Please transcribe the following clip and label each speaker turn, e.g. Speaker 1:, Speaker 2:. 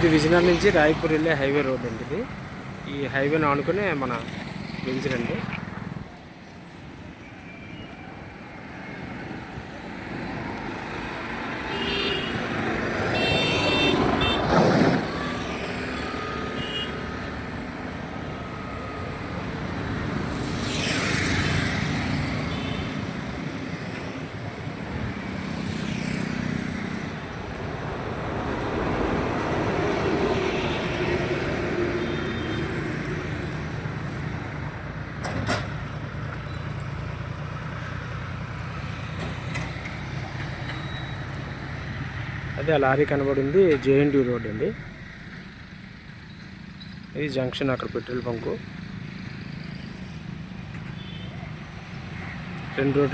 Speaker 1: ఇది విజయనగరం నుంచి రాయపూర్ వెళ్ళే హైవే రోడ్ అండి. ఇది ఈ హైవేని ఆనుకునే మన వెంచర్ అండి. అదే ఆ లారీ కనబడింది జేఎన్టీ రోడ్ అండి. ఇది జంక్షన్, అక్కడ పెట్రోల్ బంకు 2 రోడ్లు.